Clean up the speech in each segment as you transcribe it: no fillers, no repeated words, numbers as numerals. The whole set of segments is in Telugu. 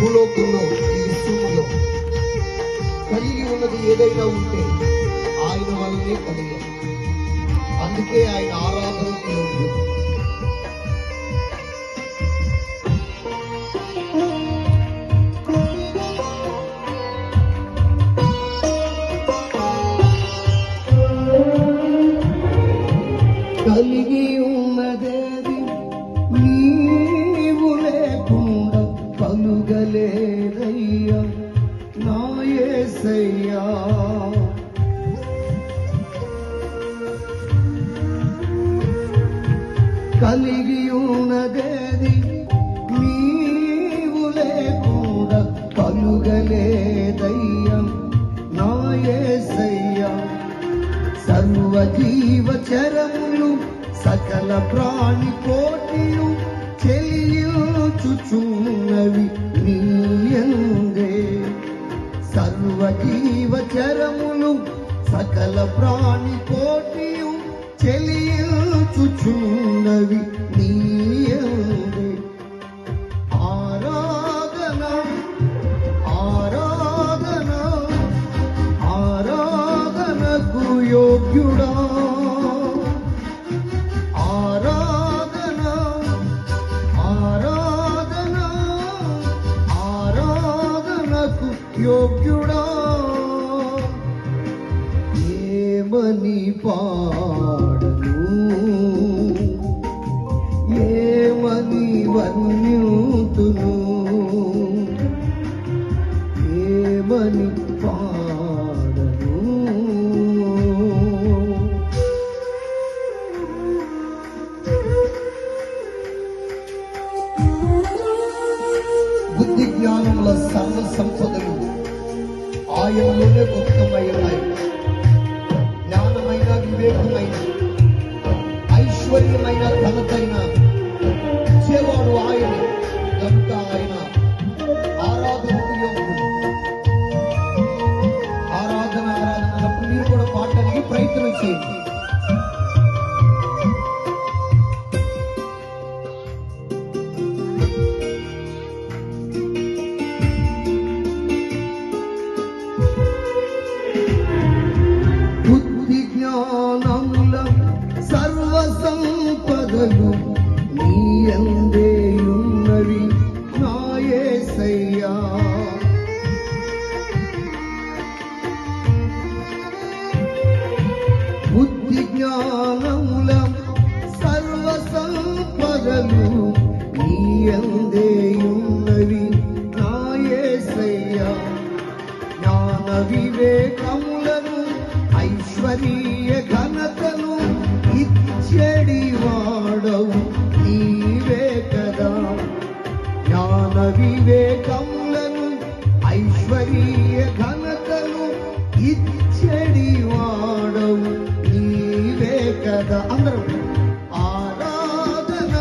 భూలోకంలో ఈ విశ్వంలో కలిగి ఉన్నది ఏదైనా ఉంటే ఆయన వల్లనే కలిగారు. అందుకే ఆయన ఆరాధనకు యోగ్యుడు. కలిగి ఉన్నదేది నీవు లేకుండా కలుగలేదయ్యా నా యేసయ్యా. కలిగి ఉన్నదేది నీవు లేకుండా కలుగలేదయ్యా నా యేసయ్యా. సర్వజీవ చరములు సకల ప్రాణి కోటియు చెలియుచుచున్నవి నీయందే. సర్వజీవ చరములు సకల ప్రాణి కోటియు చెలియుచుచున్నవి నీయందే. ఆరాధన ఆరాధన ఆరాధనకు యోగ్యుడా. ఆరాధన ఆరాధన ఆరాధనకు యోగ్యుడా. ఏమని పాడను ఏమని వర్ణ్యుతును ఏమని పాడను. బుద్ధి జ్ఞానముల సర్వ సంపదలు ఆయనలోనే గుప్తమై ఉన్నాయి. జ్ఞానమైన వివేకమైన ఐశ్వర్యమైన ఘనతైన ఇచ్చేవాడు ఆయన. కనుక ఆయన ఆరాధనకు యోగ్యుడు. ఆరాధన ఆరాధనప్పుడు మీరు కూడా పాడడానికి ప్రయత్నం చేయండి. బుద్ధి జ్ఞానముల సర్వ సంపదలు నీయందే ఉన్నవి నా యేసయ్యా. బుద్ధి జ్ఞానముల సర్వ సంపదలు నీయందే ఉన్నవి నా యేసయ్యా. జ్ఞాన వివేకములను ఐశ్వర్య ఘనతను ఇచ్చడి వాడవు నీవే కదా. జ్ఞాన వివేకములను ఐశ్వర్య ఘనతను ఇచ్చడి వాడవు నీవే కదా. అందరూ ఆరాధన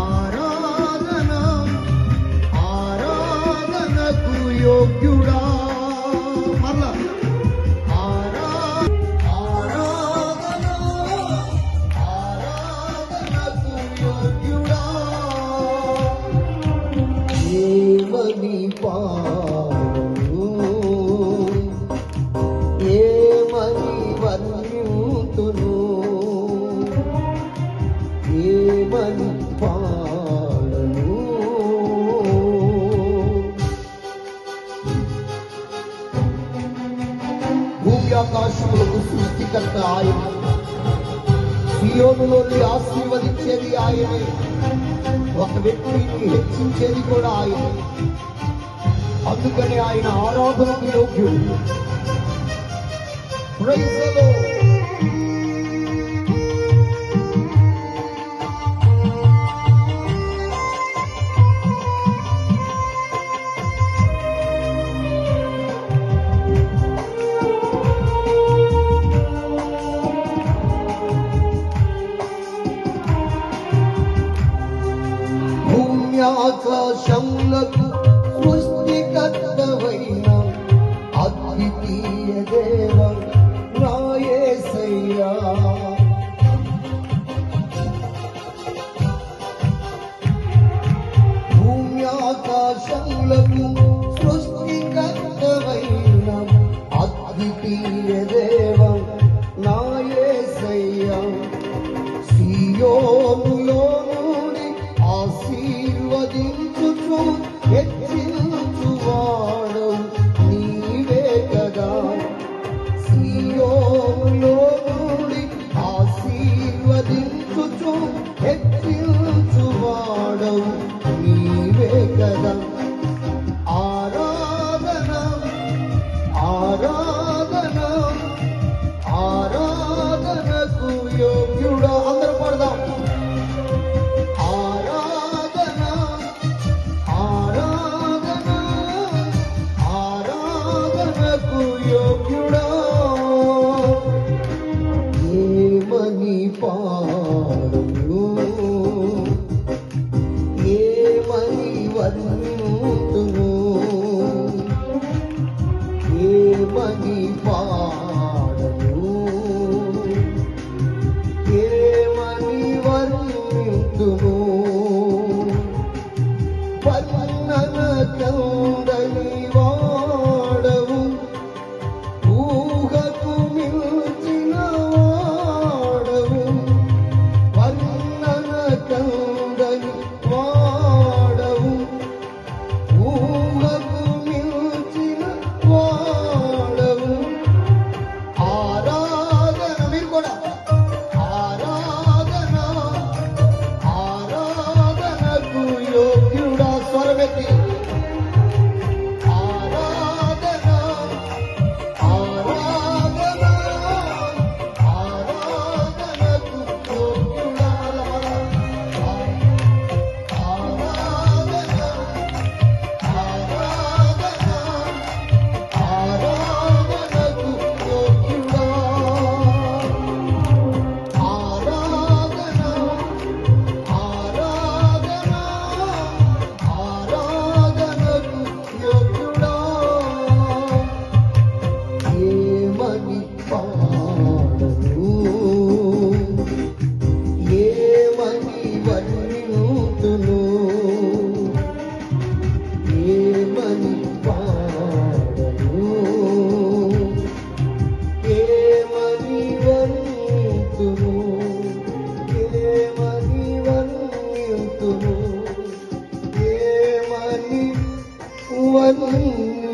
ఆరాధన ఆరాధనకు యోగ్యుడా. మరలా ఏమని పాడను ఏమని వర్ణ్యుతును ఏమని పాడను. భూమి ఆకాశములకు సృష్టికర్త ఆయన. సియోనులోని ఆశీర్వదించేది ఆయనే. ఒక వ్యక్తిని హెచ్చించేది కూడా ఆయన. అందుకని ఆయన ఆరాధనకు యోగ్యుడు. Praise the lord. ఆకాశములకు సృష్టికర్తవైన అద్వితీయ దేవ నా యేసయ్యా. భూమి ఆకాశ ఆకాశములకు సృష్టికర్తవైన అద్వితీయ దేవం నా యేసయ్యా. సీయోనులో నుండి ఆశీర్వదించుచు హెచ్చించువాడు నీవే కదా. సీయోనులో నుండి ఆశీర్వదించుచు హెచ్చించువాడు నీవే కదా. ఆరాధన ఆరాధన ఆరాధనకు యోగ్యుడా. అందరూ పడదాం. ఆరాధన ఆరాధన ఆరాధనకు యోగ్యుడా. ఏమని పాడును, ఏమని వర్ణింతును, ఏమని పాడను, ఏమని వర్ణింతును. వర్ణన కందని వాడవు, ఊహకు మించిన వాడవు. వర్ణన కందని వాడవు, ఊహకు మించిన వాడవు. ఆరాధన మీరు కూడా ఆరాధన ఆరాధనకు యోగ్యుడా. స్వరమెత్తి ఆరాధన ఆరాధన ఆరాధనకు యోగ్యుడా. ఆరాధన ఆరాధన ఆరాధనకు యోగ్యుడా. ఆరాధన ఆరాధన ఆరాధనకు యోగ్యుడా. ఏమని పాడను, ఏమని వర్ణింతును, ఏమని పాడను, ఏమని వర్ణింతును, ఏమని వర్ణింతును, ఏమని వర్ణింతును.